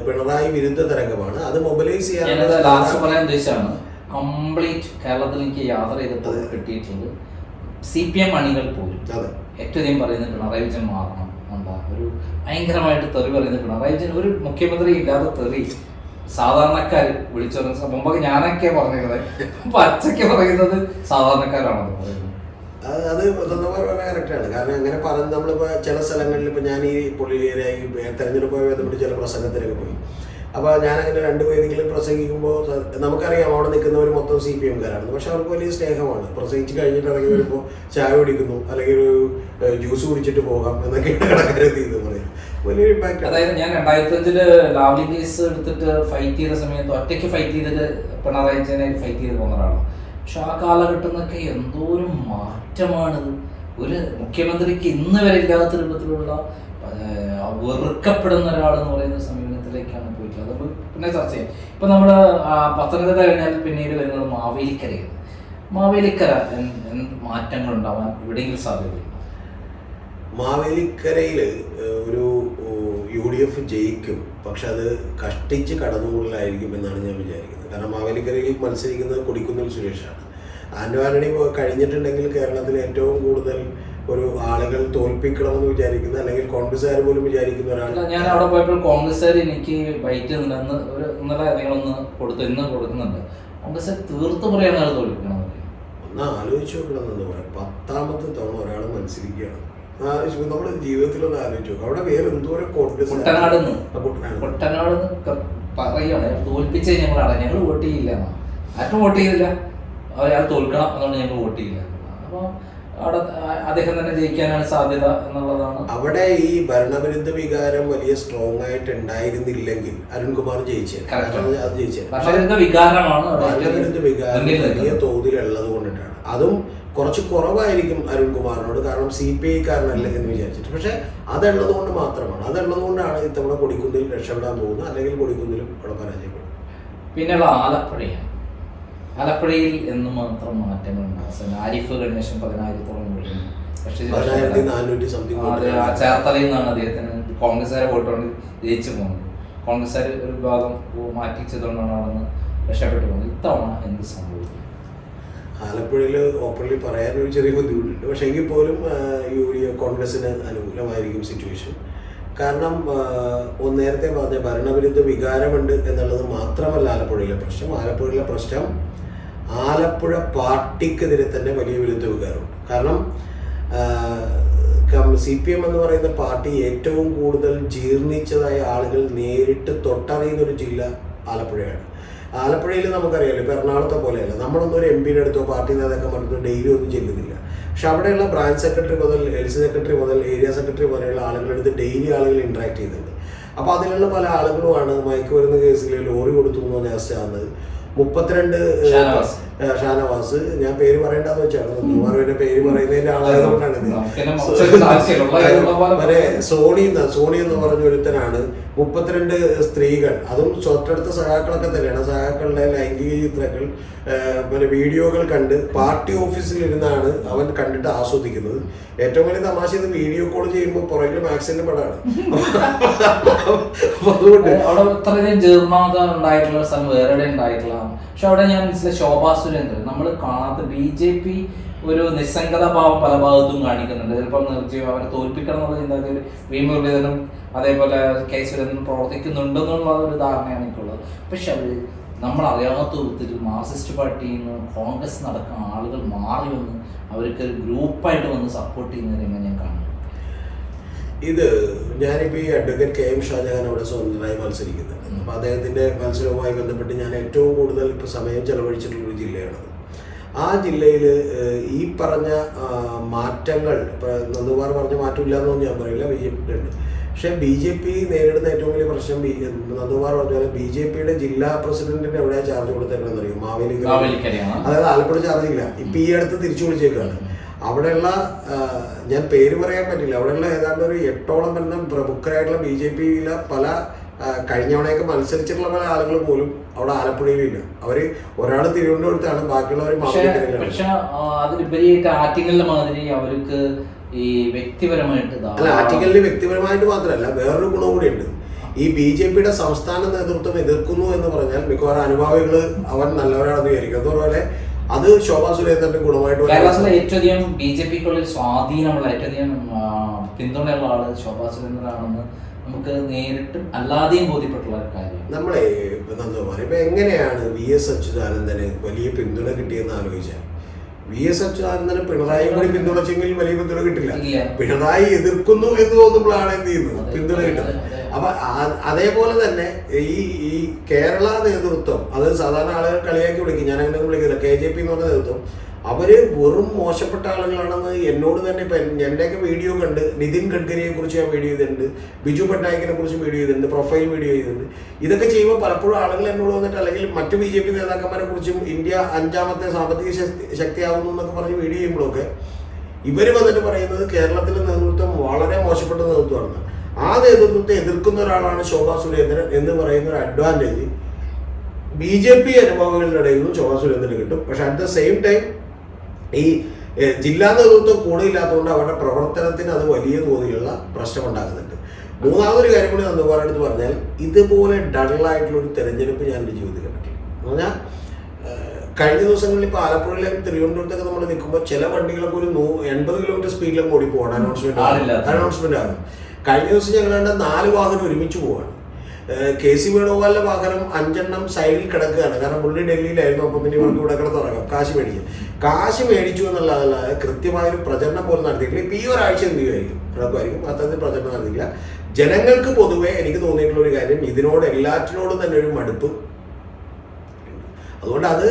പിണറായി വിരുദ്ധ തരംഗമാണ്. അത് മൊബിലൈസ് ചെയ്യാൻ ലാസ്റ്റ് പറയാൻ ഉദ്ദേശിച്ചാണ്. കംപ്ലീറ്റ് കേരളത്തിൽ എനിക്ക് യാത്ര ചെയ്തപ്പോൾ കിട്ടിയിട്ടുണ്ട് CPM അണികൾ പോലും ഏറ്റവും അധികം പറയുന്നത് പിണറായി വിജയൻ മാറണം എന്താ ഒരു ഭയങ്കരമായിട്ട് തെറി പറയുന്നത് പിണറായി വിജയൻ ഒരു മുഖ്യമന്ത്രി ഇല്ലാതെ തെറി സാധാരണക്കാർ വിളിച്ചു പറയുന്ന മുമ്പൊക്കെ ഞാനൊക്കെ പറഞ്ഞിരുന്നത് പച്ചയ്ക്ക് പറയുന്നത് സാധാരണക്കാരാണെന്ന് പറയുന്നത്. അത് കറക്റ്റാണ്. കാരണം അങ്ങനെ പറഞ്ഞ് നമ്മളിപ്പോൾ ചില സ്ഥലങ്ങളിൽ ഇപ്പോൾ ഞാൻ ഈ പുള്ളിയായി തെരഞ്ഞെടുപ്പുമായി ബന്ധപ്പെട്ട് ചില പ്രസംഗത്തിനൊക്കെ പോയി. അപ്പോൾ ഞാനങ്ങനെ 2 വേദികളിൽ പ്രസംഗിക്കുമ്പോൾ നമുക്കറിയാം അവിടെ നിൽക്കുന്നവർ മൊത്തം CPM-കാരാണ്. പക്ഷെ അവർക്ക് വലിയ സ്നേഹമാണ്. പ്രസംഗിച്ച് കഴിഞ്ഞിട്ട് ഇറങ്ങി വരുമ്പോൾ ചായ കുടിക്കുന്നു, അല്ലെങ്കിൽ ഒരു ജ്യൂസ് കുടിച്ചിട്ട് പോകാം എന്നൊക്കെയാണ് കടക്കാരെത്തി എന്ന് പറയും. വലിയൊരു ഇമ്പാക്ട്. അതായത് ഞാൻ 2005 ലാവ്ലി കേസ് എടുത്തിട്ട് ഫൈറ്റ് ചെയ്ത സമയത്ത് ഒറ്റയ്ക്ക് ഫൈറ്റ് ചെയ്തിട്ട് പിണറായി വിജയനെ ഫൈറ്റ് ചെയ്ത് പോകുന്ന ഒരാളാണ്. പക്ഷെ ആ കാലഘട്ടം എന്നൊക്കെ എന്തോരം മാറ്റമാണിത്. ഒരു മുഖ്യമന്ത്രിക്ക് ഇന്ന് വരെ ഇല്ലാത്ത രൂപത്തിലുള്ള വെറുക്കപ്പെടുന്ന ഒരാളെന്ന് പറയുന്ന സമീപനത്തിലേക്കാണ് പോയിട്ടുള്ളത്. അത് പിന്നെ ചർച്ച ചെയ്യാം. ഇപ്പം നമ്മൾ പത്തനംതിട്ട കഴിഞ്ഞാൽ പിന്നീട് വരുന്നത് മാവേലിക്കരയാണ്. മാവേലിക്കര എന്ത് മാറ്റങ്ങൾ ഉണ്ടാവാൻ എവിടെയെങ്കിലും സാധ്യതയുണ്ട്? മാവേലിക്കരയിൽ ഒരു UDF ജയിക്കും, പക്ഷെ അത് കഷ്ടിച്ച് കടന്നുകൂടലായിരിക്കും എന്നാണ് ഞാൻ വിചാരിക്കുന്നത്. കാരണം മാവേലിക്കരയിൽ മത്സരിക്കുന്നത് കൊടിക്കുന്നിൽ സുരേഷാണ്. ആന്റോ ആന്റണി കഴിഞ്ഞിട്ടുണ്ടെങ്കിൽ കേരളത്തിൽ ഏറ്റവും കൂടുതൽ ഒരു ആളുകൾ തോൽപ്പിക്കണമെന്ന് വിചാരിക്കുന്ന, അല്ലെങ്കിൽ കോൺഗ്രസ്സുകാർ പോലും വിചാരിക്കുന്ന ഒരാൾ. ഞാൻ അവിടെ പോയപ്പോൾ കോൺഗ്രസ്സുകാർ എനിക്ക് ബൈറ്റ് ഉണ്ടെന്ന് ഒരു ഇന്നലെ നിങ്ങളൊന്ന് ഇന്ന് കൊടുക്കുന്നുണ്ട്. കോൺഗ്രസ് തീർത്ത് പറയാൻ ആൾ തോൽപ്പിക്കണം. ഒന്ന് ആലോചിച്ച് നോക്കണം എന്ന് പറയാം. 10ാമത്തെ തവണ ഒരാൾ മത്സരിക്കുകയാണ്. നമ്മുടെ ജീവിതത്തിലൊന്ന് ആലോചിച്ച് നോക്കാം. അവിടെ വേറെ എന്തോരം കോൺഗ്രസ് കുട്ടനാട് പറയുകയാണ് തോൽപ്പിച്ചേ ഞങ്ങൾ വോട്ട് ചെയ്യില്ല. ആർക്കും വോട്ട് ചെയ്തില്ല. അയാൾ തോൽക്കണം അതുകൊണ്ട് ഞങ്ങൾ വോട്ട് ചെയ്യില്ല. അപ്പോൾ അവിടെ അദ്ദേഹം തന്നെ ജയിക്കാനാണ് സാധ്യത എന്നുള്ളതാണ്. അവിടെ ഈ ഭരണവിരുദ്ധ വികാരം വലിയ സ്ട്രോങ് ആയിട്ട് ഉണ്ടായിരുന്നില്ലെങ്കിൽ അരുൺകുമാർ ഭരണവിരുദ്ധ വികാരമാണ് വലിയ തോതിലുള്ളത് കൊണ്ടിട്ടാണ്. അതും കുറച്ച് കുറവായിരിക്കും അരുൺകുമാറിനോട്, കാരണം CPI-കാരനല്ല എന്ന് വിചാരിച്ചിട്ട്. പക്ഷെ അതുള്ളത് കൊണ്ട് മാത്രമാണ്, അതുള്ളത് കൊണ്ടാണ് ഇത്തവണ കൊടിക്കുന്നിൽ രക്ഷപ്പെടാൻ പോകുന്നത്. അല്ലെങ്കിൽ കൊടിക്കുന്നിലും അവിടെ പരാജയപ്പെടും. പിന്നെയുള്ള ആലപ്പുഴയാണ്. ആലപ്പുഴയിൽ എന്ന് മാത്രം മാറ്റങ്ങളുണ്ട്. ആരിഫ് ഗണേശൻ 10,000-ഓളം വോട്ട്, ചേർത്തലയിൽ നിന്നാണ് അദ്ദേഹത്തിന് കോൺഗ്രസ്സുകാരെ വോട്ട് കൊണ്ട് ജയിച്ചു പോകുന്നത്. കോൺഗ്രസ്സുകാർ ഒരു ഭാഗം മാറ്റിച്ചതുകൊണ്ടാണ് അവിടെ നിന്ന് രക്ഷപ്പെട്ടു പോകുന്നത്. ഇത്തവണ എന്ത് സംഭവിക്കും? ആലപ്പുഴയിൽ ഓപ്പൺലി പറയാനൊരു ചെറിയ ബുദ്ധിമുട്ടുണ്ട്. പക്ഷെ എങ്കിൽ പോലും കോൺഗ്രസിന് അനുകൂലമായിരിക്കും സിറ്റുവേഷൻ. കാരണം നേരത്തെ പറഞ്ഞ ഭരണവിരുദ്ധ വികാരമുണ്ട് എന്നുള്ളത് മാത്രമല്ല ആലപ്പുഴയിലെ പ്രശ്നം. ആലപ്പുഴയിലെ പ്രശ്നം ആലപ്പുഴ പാർട്ടിക്കെതിരെ തന്നെ വലിയ വിരുദ്ധ വികാരമുണ്ട്. കാരണം CPM എന്ന് പറയുന്ന പാർട്ടി ഏറ്റവും കൂടുതൽ ജീർണിച്ചതായ ആളുകൾ നേരിട്ട് തൊട്ടറിയുന്നൊരു ജില്ല ആലപ്പുഴയാണ്. ആലപ്പുഴയിൽ നമുക്കറിയാമല്ലോ, ഇപ്പോൾ എറണാകുളത്തെ പോലെയല്ല. നമ്മളൊന്നും ഒരു MP അടുത്തോ പാർട്ടി നേതാക്കന്മാരടുത്തോ ഡെയിലി ഒന്നും ചെല്ലുന്നില്ല. പക്ഷെ അവിടെയുള്ള ബ്രാഞ്ച് സെക്രട്ടറി മുതൽ എൽസി സെക്രട്ടറി മുതൽ ഏരിയ സെക്രട്ടറി പോലെയുള്ള ആളുകളെടുത്ത് ഡെയിലി ആളുകൾ ഇന്ററാക്ട് ചെയ്യുന്നുണ്ട്. അപ്പോൾ അതിലുള്ള പല ആളുകളുമാണ് മയക്കുമരുന്ന് കേസിൽ ലോറി കൊടുത്തു എന്ന് പറഞ്ഞ അവസ്ഥയാണത്. 32 ഷാനവാസ്, ഞാൻ പേര് പറയേണ്ടെന്ന് വെച്ചാണ്, നന്ദകുമാറിന്റെ പേര് പറയുന്നതിന്റെ ആളായതുകൊണ്ടാണ്. സോണി എന്ന് പറഞ്ഞ ഒരുത്തനാണ് 32 സ്ത്രീകൾ, അതും തൊട്ടടുത്ത സഖാക്കളൊക്കെ തന്നെയാണ്, സഖാക്കളുടെ ലൈംഗിക ചിത്രങ്ങൾ പിന്നെ വീഡിയോകൾ കണ്ട് പാർട്ടി ഓഫീസിൽ ഇരുന്നാണ് അവൻ കണ്ടിട്ട് ആസ്വദിക്കുന്നത്. ഏറ്റവും വലിയ തമാശ, ഇത് വീഡിയോ കോൾ ചെയ്യുമ്പോൾ പുറകിൽ മാക്സിന്റെ പടമാണ്. അതുകൊണ്ട് അവിടെ ഇത്രയും ജീർണത ഉണ്ടായിട്ടുള്ള സ്ഥലം വേറെ ഉണ്ടായിട്ടുള്ള, പക്ഷെ അവിടെ ഞാൻ മനസ്സിലായി ശോഭാ സുരേന്ദ്രൻ നമ്മൾ കാണാത്ത BJP ഒരു നിസ്സംഗത ഭാവം പല ഭാഗത്തും കാണിക്കുന്നുണ്ട്. ചിലപ്പോൾ നിർജ്ജീവം അവരെ തോൽപ്പിക്കണം എന്നുള്ള ചിന്താഗതി വി മുരളീധരനും അതേപോലെ കെ സുരേന്ദ്രനും പ്രവർത്തിക്കുന്നുണ്ടെന്നുള്ള ഒരു ധാരണയാണ് എനിക്കുള്ളത്. പക്ഷെ അവര് നമ്മളറിയാത്ത വിധത്തിൽ മാർക്സിസ്റ്റ് പാർട്ടിയിൽ നിന്ന് കോൺഗ്രസ് നടക്കുന്ന ആളുകൾ മാറി വന്ന് അവർക്ക് ഒരു ഗ്രൂപ്പായിട്ട് വന്ന് സപ്പോർട്ട് ചെയ്യുന്നത് എങ്ങനെ ഞാൻ കാണും. ഇത് ഞാനിപ്പോൾ ഈ അഡ്വക്കേറ്റ് KM ഷാജഹാൻ അവിടെ സ്വതന്ത്രമായി മത്സരിക്കുന്നുണ്ട്. അപ്പോൾ അദ്ദേഹത്തിൻ്റെ മത്സരവുമായി ബന്ധപ്പെട്ട് ഞാൻ ഏറ്റവും കൂടുതൽ ഇപ്പോൾ സമയം ചെലവഴിച്ചിട്ടുള്ളൊരു ജില്ലയാണത്. ആ ജില്ലയിൽ ഈ പറഞ്ഞ മാറ്റങ്ങൾ, ഇപ്പോൾ നന്ദകുമാർ പറഞ്ഞ മാറ്റമില്ല എന്നൊന്നും ഞാൻ പറയില്ല, BJP ഉണ്ട്. പക്ഷേ BJP നേരിടുന്ന ഏറ്റവും വലിയ പ്രശ്നം, നന്ദകുമാർ പറഞ്ഞ പോലെ BJPയുടെ ജില്ലാ പ്രസിഡന്റിന് എവിടെയാണ് ചാർജ് കൊടുത്തേക്കണെന്ന് അറിയും? മാവേലിക്കരയാണ്. അതായത് ആലപ്പുഴ ചാർജ് ഇല്ല, ഇപ്പം ഈ അടുത്ത് തിരിച്ചു വിളിച്ചേക്കാണ്. അവിടെയുള്ള, ഞാൻ പേര് പറയാൻ പറ്റില്ല, അവിടെയുള്ള ഏതാണ്ട് ഒരു 8ഓളം വരുന്ന പ്രമുഖരായിട്ടുള്ള BJPയിലെ പല കഴിഞ്ഞവണയൊക്കെ മത്സരിച്ചിട്ടുള്ള പല ആളുകൾ പോലും അവിടെ ആലപ്പുഴയിലില്ല. അവര് ഒരാൾ തിരുവനന്തപുരത്താണ്, ബാക്കിയുള്ളവർ മാവേലിക്കരയിലാണ്. പക്ഷെ അതിലുപരിയായിട്ട് ആറ്റിങ്ങലിന്റെ മാതിരി അവർക്ക് ഈ വ്യക്തിപരമായിട്ട്, അല്ല, ആറ്റിങ്ങലിന് വ്യക്തിപരമായിട്ട് മാത്രമല്ല വേറൊരു ഗുണം കൂടിയുണ്ട്. ഈ BJPയുടെ സംസ്ഥാന നേതൃത്വം എതിർക്കുന്നു എന്ന് പറഞ്ഞാൽ മിക്കവാറും അനുഭാവികൾ അവൻ നല്ലവരാണെന്ന് വിചാരിക്കും. അതുപോലെ അത് ശോഭാ സുരേന്ദ്രന്റെ ഗുണമായിട്ട് കേരളത്തിലെ ഏറ്റവും അധികം BJPക്കുള്ളിൽ സ്വാധീനമുള്ള ഏറ്റവും അധികം പിന്തുണയുള്ള ആള് ശോഭാ സുരേന്ദ്രനാണെന്ന് നമുക്ക് നേരിട്ടും അല്ലാതെയും ബോധ്യപ്പെട്ടുള്ള ഒരു കാര്യം. നമ്മളെ നന്ദകുമാർ ഇപ്പൊ എങ്ങനെയാണ് VS അച്യുതാനന്ദന് വലിയ പിന്തുണ കിട്ടിയെന്ന് ആലോചിച്ചാൽ, VS അച്യുതാനന്ദന് പിണറായി കൂടി പിന്തുണച്ചെങ്കിൽ വലിയ പിന്തുണ കിട്ടില്ല. പിണറായി എതിർക്കുന്നു എന്ന് തോന്നുമ്പോഴാണ് എന്ത് ചെയ്യുന്നത്, പിന്തുണ കിട്ടുന്നത്. അപ്പൊ അതേപോലെ തന്നെ ഈ കേരള നേതൃത്വം, അത് സാധാരണ ആളുകൾ കളിയാക്കി വിളിക്കും, ഞാൻ അങ്ങനെ വിളിക്കില്ല, KJP എന്ന് പറഞ്ഞ നേതൃത്വം, അവര് വെറും മോശപ്പെട്ട ആളുകളാണെന്ന് എന്നോട് തന്നെ ഇപ്പൊ എന്റെയൊക്കെ വീഡിയോ കണ്ട്, നിതിൻ ഗഡ്കരിയെ കുറിച്ച് ഞാൻ വീഡിയോ ചെയ്തിട്ടുണ്ട്, ബിജു പട്നായിക്കിനെ കുറിച്ച് വീഡിയോ ചെയ്തിട്ടുണ്ട്, പ്രൊഫൈൽ വീഡിയോ ചെയ്തിട്ടുണ്ട്. ഇതൊക്കെ ചെയ്യുമ്പോൾ പലപ്പോഴും ആളുകൾ എന്നോട് വന്നിട്ട്, അല്ലെങ്കിൽ മറ്റു BJP നേതാക്കന്മാരെ കുറിച്ചും ഇന്ത്യ 5ാമത്തെ സാമ്പത്തിക ശക്തിയാവുന്നു എന്നൊക്കെ പറഞ്ഞ് വീഡിയോ ചെയ്യുമ്പോഴൊക്കെ ഇവർ വന്നിട്ട് പറയുന്നത് കേരളത്തിലെ നേതൃത്വം വളരെ മോശപ്പെട്ട നേതൃത്വമാണ്. ആ നേതൃത്വത്തെ എതിർക്കുന്ന ഒരാളാണ് ശോഭാ സുരേന്ദ്രൻ എന്ന് പറയുന്ന ഒരു അഡ്വാൻറ്റേജ് BJP അനുഭവങ്ങളുടെ ഇടയിൽ നിന്നും ശോഭാ സുരേന്ദ്രന് കിട്ടും. പക്ഷെ അറ്റ് ദ സെയിം ടൈം ഈ ജില്ലാ നേതൃത്വം കൂടുതലില്ലാത്തതുകൊണ്ട് അവരുടെ പ്രവർത്തനത്തിന് അത് വലിയ തോതിലുള്ള പ്രശ്നമുണ്ടാകുന്നുണ്ട്. മൂന്നാമതൊരു കാര്യം കൂടി നന്ദകുമാറെടുത്ത് പറഞ്ഞാൽ, ഇതുപോലെ ഡള്ളായിട്ടുള്ള ഒരു തെരഞ്ഞെടുപ്പ് ഞാൻ എൻ്റെ ജീവിതത്തിൽ കണ്ടിട്ടില്ല. എന്ന് പറഞ്ഞാൽ കഴിഞ്ഞ ദിവസങ്ങളിൽ ഇപ്പോൾ ആലപ്പുഴയിലും തിരുവനന്തപുരത്തൊക്കെ നമ്മൾ നിൽക്കുമ്പോൾ ചില വണ്ടികളൊക്കെ ഒരു 80 കിലോമീറ്റർ സ്പീഡിലൊക്കെ ഓടി പോകണം, അനൗൺസ്മെന്റ് ആകും. കഴിഞ്ഞ ദിവസം ഞങ്ങൾ കണ്ട 4 വാഹനം ഒരുമിച്ച് പോവാണ്. KC വേണുഗോപാലിന്റെ വാഹനം 5 എണ്ണം സൈഡിൽ കിടക്കുകയാണ്. കാരണം പുള്ളി ഡൽഹിയിലായിരുന്നു. അപ്പം പിന്നെ ഇവർക്ക് ഇവിടെ കിടന്നുറങ്ങാം, കാശ് മേടിച്ചു എന്നുള്ളതല്ലാതെ കൃത്യമായൊരു പ്രചരണം പോലും നടത്തിയിട്ടില്ല. ഇപ്പം ഈ ഒരാഴ്ച എന്ത് ചെയ്യുമായിരിക്കും, നടക്കുമായിരിക്കും, അത്തരത്തിൽ പ്രചരണം നടത്തിയില്ല. ജനങ്ങൾക്ക് പൊതുവെ എനിക്ക് തോന്നിയിട്ടുള്ള ഒരു കാര്യം, ഇതിനോട് എല്ലാറ്റിനോടും തന്നെ ഒരു മടുപ്പ്. അതുകൊണ്ട് അത്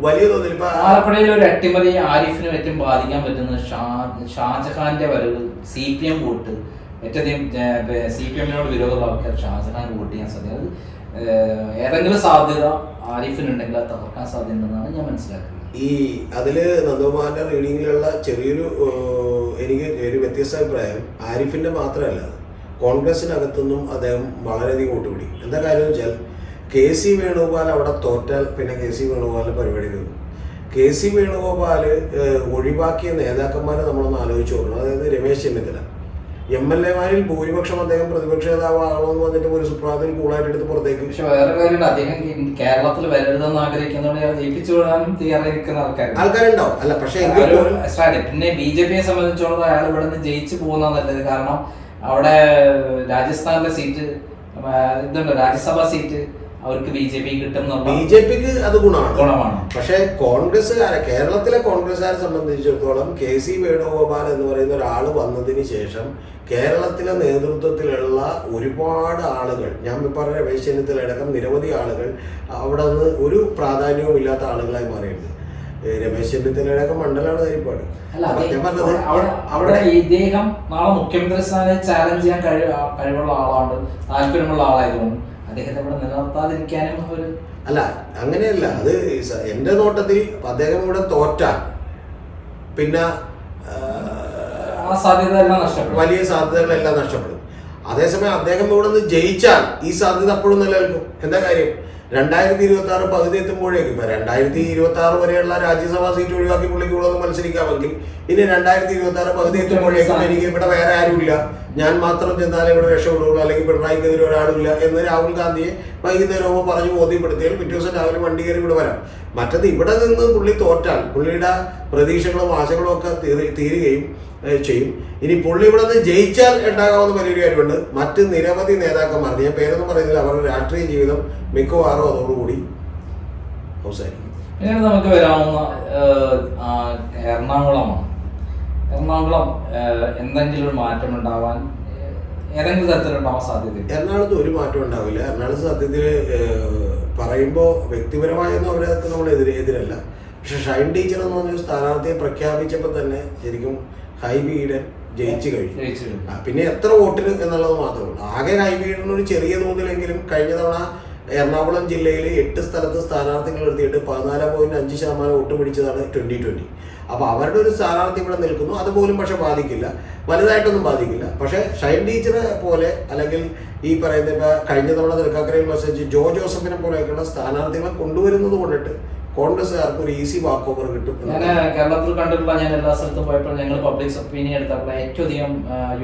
വലിയ തോന്നില്ല. ഇപ്പൊ ആലപ്പുഴയിൽ ഒരു അട്ടിമറി ആരിഫിനും ഏറ്റവും ബാധിക്കാൻ പറ്റുന്ന ഷാജഹാന്റെ വരവ്, CPM വോട്ട്, ഏറ്റവും CPM-നോട് വിരോധമുള്ള ആൾക്കാർ ഷാജഹാൻ വോട്ട് ചെയ്യാൻ സാധ്യത, ഏതെങ്കിലും സാധ്യത ആരിഫിനുണ്ടെങ്കിൽ അത് തകർക്കാൻ സാധ്യതയുണ്ടെന്നാണ് ഞാൻ മനസ്സിലാക്കുന്നത്. ഈ അതില് നന്ദകുമാറിന്റെ റീഡിങ്ങിലുള്ള ചെറിയൊരു എനിക്ക് ഒരു വ്യത്യസ്ത അഭിപ്രായം, ആരിഫിന്റെ മാത്രമല്ല, കോൺഗ്രസിനകത്തുനിന്നും അദ്ദേഹം വളരെയധികം വോട്ട് പിടി. എന്താ കാര്യം എന്ന് വെച്ചാൽ, KC വേണുഗോപാൽ അവിടെ തോറ്റാൽ പിന്നെ KC വേണുഗോപാലിന്റെ പരിപാടി തീർന്നു. KC വേണുഗോപാൽ ഒഴിവാക്കിയ നേതാക്കന്മാരെ നമ്മളൊന്ന് ആലോചിച്ച് നോക്കണം. അതായത് രമേശ് ചെന്നിത്തല, MLA-മാരിൽ ഭൂരിപക്ഷം അദ്ദേഹം പ്രതിപക്ഷ നേതാവാകണമെന്ന് വന്നിട്ട് ഒരു സുപ്രഭാതത്തിൽ കൂളായിട്ട് എടുത്ത് പുറത്തേക്ക്. പക്ഷെ വേറെ കാര്യം, അദ്ദേഹം കേരളത്തിൽ വരരുതെന്ന് ആഗ്രഹിക്കുന്നതുകൊണ്ട് ജയിപ്പിച്ചു വിടാനും തയ്യാറായിരിക്കുന്ന ആൾക്കാരുണ്ടാവും. അല്ല, പക്ഷേ പിന്നെ BJP-യെ സംബന്ധിച്ചോളം അയാൾ ഇവിടെ നിന്ന് ജയിച്ചു പോകുന്ന നല്ലത്. കാരണം അവിടെ രാജസ്ഥാനിലെ സീറ്റ് ഇതുണ്ട്, രാജ്യസഭാ സീറ്റ് അവർക്ക് BJP കിട്ടും. BJPക്ക് അത് ഗുണമാണ്. പക്ഷെ കേരളത്തിലെ കോൺഗ്രസ്സുകാരെ സംബന്ധിച്ചിടത്തോളം KC വേണുഗോപാൽ എന്ന് പറയുന്ന ഒരാൾ വന്നതിന് ശേഷം കേരളത്തിലെ നേതൃത്വത്തിലുള്ള ഒരുപാട് ആളുകൾ, ഞാൻ പറഞ്ഞ രമേശ് ചെന്നിത്തല അടക്കം നിരവധി ആളുകൾ അവിടെ നിന്ന് ഒരു പ്രാധാന്യവും ഇല്ലാത്ത ആളുകളായി മാറിയിട്ടുണ്ട്. രമേശ് ചെന്നിത്തലയുടെ ഒക്കെ മണ്ഡലമാണ് ഹരിപ്പാട്. ഞാൻ പറഞ്ഞത് അവിടെ ഇദ്ദേഹം നാളെ മുഖ്യമന്ത്രി സ്ഥാനം ചാലഞ്ച് ചെയ്യാൻ കഴിവുള്ള ആളാണ്, താല്പര്യമുള്ള ആളായതുകൊണ്ട് അദ്ദേഹത്തെ ഇവിടെ നിലനിർത്താതിരിക്കാനും ഒരു അല്ല, അങ്ങനെയല്ല. അത് എന്റെ നോട്ടത്തിൽ അദ്ദേഹം ഇവിടെ തോറ്റാൽ പിന്നെ ആ സാധ്യതകളെല്ലാം നഷ്ടപ്പെടും, വലിയ സാധ്യതകളെല്ലാം നഷ്ടപ്പെടും. അതേസമയം അദ്ദേഹം ഇവിടെ നിന്ന് ജയിച്ചാൽ ഈ സാധ്യത അപ്പോഴും നിലനിൽക്കും. എന്താ കാര്യം, 2026 പകുതി എത്തുമ്പോഴേക്കും, ഇപ്പൊ 2026 വരെയുള്ള രാജ്യസഭാ സീറ്റ് ഒഴിവാക്കി പുള്ളിക്ക് ഇവിടെ നിന്ന് മത്സരിക്കാമെങ്കിൽ ഇനി 2026 പകുതി എത്തുമ്പോഴേക്കും എനിക്ക് ഇവിടെ വേറെ ആരുമില്ല, ഞാൻ മാത്രം ചെന്നാലേ ഇവിടെ രക്ഷപ്പെടുള്ളൂ, അല്ലെങ്കിൽ പിണറായിക്കെതിരെ ഒരാളില്ല എന്ന് രാഹുൽ ഗാന്ധിയെ വൈകുന്നേരവും പറഞ്ഞ് ബോധ്യപ്പെടുത്തിയാൽ പിറ്റേ ദിവസം രാവിലെ വണ്ടി കയറി ഇവിടെ വരാം. മറ്റത് ഇവിടെ നിന്ന് പുള്ളി തോറ്റാൽ പുള്ളിയുടെ പ്രതീക്ഷകളും ആശകളും ഒക്കെ തീരുകയും ചെയ്യും. ഇനി പുള്ളി ഇവിടെ നിന്ന് ജയിച്ചാൽ ഉണ്ടാകാവുന്ന വലിയൊരു കാര്യമുണ്ട്, മറ്റ് നിരവധി നേതാക്കന്മാർ, ഞാൻ പേരൊന്നും പറയുന്നില്ല, അവരുടെ രാഷ്ട്രീയ ജീവിതം മിക്കവാറും അതോടുകൂടി അവസാനിക്കും. പിന്നീട് നമുക്ക് വരാവുന്ന എറണാകുളമാണ്. എറണാകുളം എന്തെങ്കിലും ഒരു മാറ്റം ഉണ്ടാവാൻ ഏതെങ്കിലും തരത്തിലുണ്ടാവാൻ സാധ്യതയില്ല. എറണാകുളത്ത് ഒരു മാറ്റം ഉണ്ടാവില്ല. എറണാകുളത്ത് സത്യത്തിൽ പറയുമ്പോൾ വ്യക്തിപരമായൊന്നും അവരൊക്കെ നമ്മൾ എതിരല്ല. പക്ഷെ ഷൈൻ ടീച്ചർ എന്ന് പറഞ്ഞൊരു സ്ഥാനാർത്ഥിയെ പ്രഖ്യാപിച്ചപ്പോൾ തന്നെ ശരിക്കും ഹൈബി ഈഡൻ ജയിച്ചു കഴിഞ്ഞു. പിന്നെ എത്ര വോട്ടിന് എന്നുള്ളത് മാത്രമേ ഉള്ളൂ. ആകെ ഹൈബി ഈഡൻ ഒരു ചെറിയ തോതിലെങ്കിലും കഴിഞ്ഞ തവണ എറണാകുളം ജില്ലയിൽ 8 സ്ഥലത്ത് സ്ഥാനാർത്ഥികൾ എടുത്തിട്ട് 14.5% വോട്ട് പിടിച്ചതാണ് 2020. അപ്പോൾ അവരുടെ ഒരു സ്ഥാനാർത്ഥി ഇവിടെ നിൽക്കുന്നു, അതുപോലും പക്ഷെ ബാധിക്കില്ല, വലുതായിട്ടൊന്നും ബാധിക്കില്ല. പക്ഷെ ഷൈൻ ടീച്ചറെ പോലെ അല്ലെങ്കിൽ ഈ പറയുന്ന ഇപ്പൊ കഴിഞ്ഞ തവണ തൃക്കാക്കരയിൽ മെസ്സേജ് ജോ ജോസഫിനെ പോലെയൊക്കെയുള്ള സ്ഥാനാർത്ഥികളെ കൊണ്ടുവരുന്നത് കൊണ്ടിട്ട് കോൺഗ്രസ്സുകാർക്ക് ഒരു ഈസി വാക്ക് ഓവർ കിട്ടും. ഞാൻ കേരളത്തിൽ കണ്ടിട്ടുള്ള, ഞാൻ എല്ലാ സ്ഥലത്തും പോയപ്പോൾ ഞങ്ങൾ പബ്ലിക് ഒപ്പീനിയൻ എടുത്തപ്പോൾ ഏറ്റവും അധികം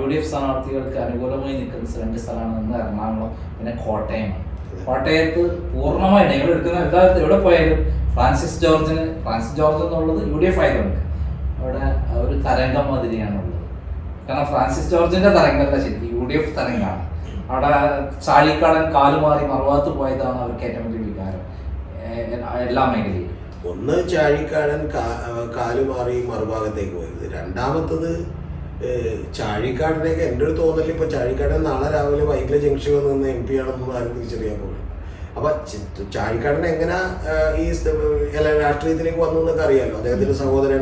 UDF സ്ഥാനാർത്ഥികൾക്ക് അനുകൂലമായി നിൽക്കുന്ന 2 സ്ഥലമാണ്, ഒന്ന് എറണാകുളം, പിന്നെ കോട്ടയമാണ്. കോട്ടയത്ത് പൂർണ്ണമായി ഞങ്ങൾ എടുക്കുന്ന എല്ലായിടത്തും എവിടെ പോയാലും ഫ്രാൻസിസ് ജോർജ് എന്നുള്ളത് UDF ആയതുകൊണ്ട് അവിടെ ഒരു തരംഗം മാതിരിയാണുള്ളത്. കാരണം ഫ്രാൻസിസ് ജോർജിന്റെ തരംഗമല്ല, ശരിക്കും UDF തരംഗമാണ്. അവിടെ ചാഴിക്കാടൻ കാലുമാറി മറുഭാഗത്ത് പോയതാണ് അവർക്ക് ഏറ്റവും വലിയ വികാരം എല്ലാ മേഖലയിലും. ഒന്ന് ചാഴിക്കാടൻ കാലുമാറി മറുഭാഗത്തേക്ക് പോയത്, രണ്ടാമത്തത് ചാഴിക്കാടിനൊക്കെ എൻ്റെ ഒരു തോന്നൽ ഇപ്പൊ ചാഴിക്കാടൻ നാളെ രാവിലെ വൈകിട്ട് ജംഗ്ഷൻ വന്ന് നിന്ന് MP ആണെന്ന് ആരും തിരിച്ചറിയാൻ പോകും. അപ്പൊ ചാഴിക്കാടൻ എങ്ങനെ ഈ രാഷ്ട്രീയത്തിലേക്ക് വന്നു എന്നൊക്കെ അറിയാലോ. അദ്ദേഹത്തിന്റെ സഹോദരൻ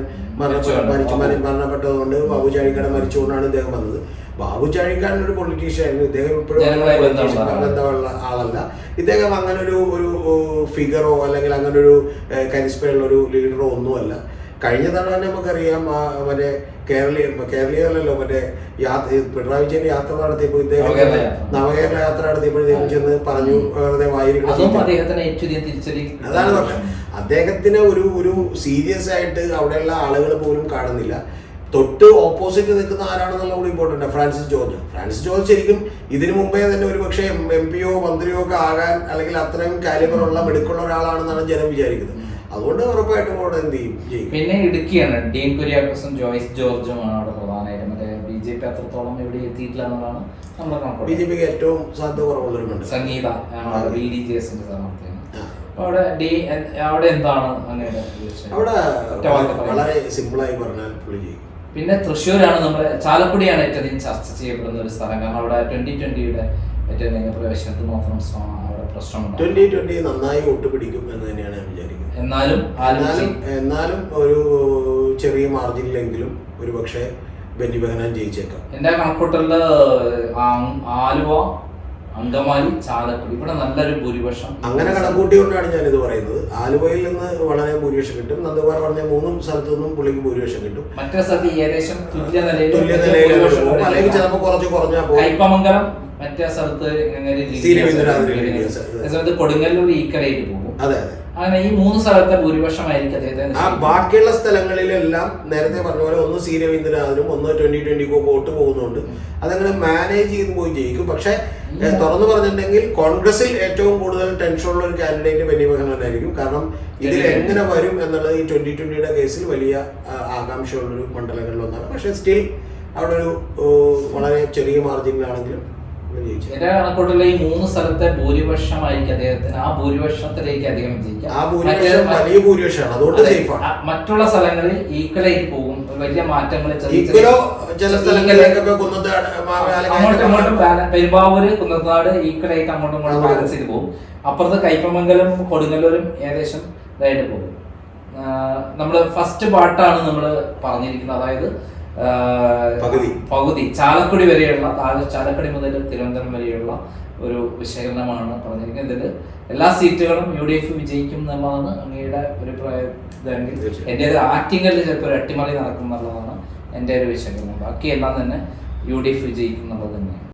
മരണപ്പെട്ടതുകൊണ്ട് ബാബു ചാഴിക്കാടൻ മരിച്ചുകൊണ്ടാണ് ഇദ്ദേഹം വന്നത്. ബാബു ചാഴിക്കാടൻ ഒരു പൊളിറ്റീഷ്യനായിരുന്നു, ഇദ്ദേഹം ഇപ്പോഴും ബന്ധമുള്ള ആളല്ല. ഇദ്ദേഹം അങ്ങനെ ഒരു ഫിഗറോ അല്ലെങ്കിൽ അങ്ങനെ ഒരു കരിസ്മയുള്ള ഒരു ലീഡറോ ഒന്നുമല്ല. കഴിഞ്ഞ തവണ തന്നെ നമുക്കറിയാം, മറ്റേ കേരളീയല്ലോ മറ്റേ പിണറായി വിജയൻ യാത്ര നടത്തിയപ്പോൾ ഇദ്ദേഹം നവകേരള യാത്ര നടത്തിയപ്പോഴത്തേക്കും ചെന്ന് പറഞ്ഞു വെറുതെ അതാണ് പറഞ്ഞത്. അദ്ദേഹത്തിന് ഒരു സീരിയസ് ആയിട്ട് അവിടെയുള്ള ആളുകൾ പോലും കാണുന്നില്ല. തൊട്ട് ഓപ്പോസിറ്റ് നിൽക്കുന്ന ആരാണെന്നുള്ള കൂടി ഇമ്പോർട്ടൻ്റ്. ഫ്രാൻസിസ് ജോർജ് ശരിക്കും ഇതിനു മുമ്പേ തന്നെ ഒരു പക്ഷേ MP-യോ മന്ത്രിയോ ഒക്കെ ആകാൻ അല്ലെങ്കിൽ അത്രയും കാലിബറുള്ള മിടുക്കുള്ള ഒരാളാണെന്നാണ് ജനം വിചാരിക്കുന്നത്. അതുകൊണ്ട് ഉറപ്പായിട്ടും അവിടെ എന്ത് ചെയ്യും. പിന്നെ ഇടുക്കിയാണ്, ഡീൻ കുര്യാക്കോസും ജോയ്സ് ജോർജുമാണ് അവിടെ പ്രധാനമായിട്ടും. മറ്റേ BJP അത്രത്തോളം ഇവിടെ എത്തിയിട്ടില്ല എന്നുള്ളതാണ് നമ്മുടെ കണക്ക്. BJPക്ക് ഏറ്റവും സാധ്യത കുറവുള്ളവരുണ്ട്. സംഗീത BDJSന്റെ സ്ഥാനാർത്ഥിയാണ്. അവിടെ എന്താണ് അങ്ങനെ? അവിടെ വളരെ സിമ്പിളായി പറഞ്ഞാൽ പുള്ളി ചെയ്യും. പിന്നെ തൃശ്ശൂരാണ്, നമ്മുടെ ചാലക്കുടിയാണ് ഏറ്റവും അധികം ചർച്ച ചെയ്യപ്പെടുന്ന ഒരു സ്ഥലം. കാരണം അവിടെ 2020യുടെ ഏറ്റവും വലിയ പ്രവേശനത്തിൽ മാത്രം അവിടെ പ്രശ്നമുണ്ട്. 2020 നന്നായി ഒട്ടുപിടിക്കും എന്ന് തന്നെയാണ് ഞാൻ വിചാരിക്കുന്നത്. എന്നാലും ഒരു ചെറിയ മാർജിനിലെങ്കിലും ഒരു പക്ഷേ ബെന്നി ബെഹനാൻ ജയിച്ചേക്കാം. എന്റെ കണക്കൂട്ടലില് ആലുവ, അങ്കമാലി, ചാലക്കുടി ഇവിടെ നല്ലൊരു ഭൂരിപക്ഷം. അങ്ങനെ കണക്കൂട്ടിക്കൊണ്ടാണ് ഞാനിത് പറയുന്നത്. ആലുവയിൽ നിന്ന് വളരെ ഭൂരിപക്ഷം കിട്ടും. നന്ദകുമാർ പറഞ്ഞ 3 സ്ഥലത്തു നിന്നും പുള്ളിക്ക് ഭൂരിപക്ഷം കിട്ടും. മറ്റേ സ്ഥലത്ത് ഏകദേശം തുല്യ നിലയിൽ ചിലപ്പോൾ കുറച്ച് കുറഞ്ഞാൽ കയ്പമംഗലം, മറ്റേ സ്ഥലത്ത് കൊടുങ്ങല്ലൂർ ഈക്കലായിട്ട് പോകും. അതെ, അങ്ങനെ ഈ 3 സ്ഥലത്തെ ഭൂരിപക്ഷമായിരിക്കും അദ്ദേഹത്തെ. ആ ബാക്കിയുള്ള സ്ഥലങ്ങളിലെല്ലാം നേരത്തെ പറഞ്ഞ പോലെ ഒന്ന് സി രവീന്ദ്രനാഥനും ഒന്ന് 2020 വോട്ട് പോകുന്നുണ്ട്. അതങ്ങനെ മാനേജ് ചെയ്ത് പോയി ജയിക്കും. പക്ഷെ തുറന്നു പറഞ്ഞിട്ടുണ്ടെങ്കിൽ കോൺഗ്രസിൽ ഏറ്റവും കൂടുതൽ ടെൻഷനുള്ള ഒരു കാൻഡിഡേറ്റ് ബെന്നി ബെഹനാനായിരിക്കും. കാരണം ഇതിൽ എങ്ങനെ വരും എന്നുള്ളത് ഈ 2020യുടെ കേസിൽ വലിയ ആകാംക്ഷയുള്ളൊരു മണ്ഡലങ്ങളിലൊന്നാണ്. പക്ഷെ സ്റ്റിൽ അവിടെ ഒരു വളരെ ചെറിയ മാർജിനിലാണെങ്കിലും എന്റെ കണക്കൂട്ടുള്ള ഈ 3 സ്ഥലത്തെ ഭൂരിപക്ഷമായിരിക്കും അദ്ദേഹത്തിന്. ആ ഭൂരിപക്ഷത്തിലേക്ക് അദ്ദേഹം മറ്റുള്ള സ്ഥലങ്ങളിൽ ഈക്വലായിട്ട് പോകും. വലിയ മാറ്റങ്ങൾ അങ്ങോട്ടും ഇങ്ങോട്ടും പെരുമ്പാവൂര്, കുന്നത്താട് ഈക്വലായിട്ട് അങ്ങോട്ടും ഇങ്ങോട്ടും ബാലൻസ് ചെയ്ത് പോകും. അപ്പുറത്ത് കയ്പമംഗലം, കൊടുങ്ങല്ലൂരും ഏകദേശം ഇതായിട്ട് പോകും. നമ്മൾ ഫസ്റ്റ് പാർട്ടാണ് നമ്മൾ പറഞ്ഞിരിക്കുന്നത്, അതായത് പകുതി ചാലക്കുടി വരെയുള്ള, ചാലക്കുടി മുതൽ തിരുവനന്തപുരം വരെയുള്ള ഒരു വിശകലനമാണ് പറഞ്ഞിരിക്കുന്നത്. ഇതിൽ എല്ലാ സീറ്റുകളും UDF വിജയിക്കും എന്നുള്ളതാണ് അങ്ങയുടെ ഒരു ഇതെങ്കിൽ എൻ്റെ ഒരു ആറ്റിങ്ങലിൽ ചിലപ്പോൾ ഒരു അട്ടിമറി നടക്കും എന്നുള്ളതാണ് എൻ്റെ ഒരു വിശകലനം. ബാക്കിയെല്ലാം തന്നെ UDF വിജയിക്കും എന്നുള്ളത് തന്നെയാണ്.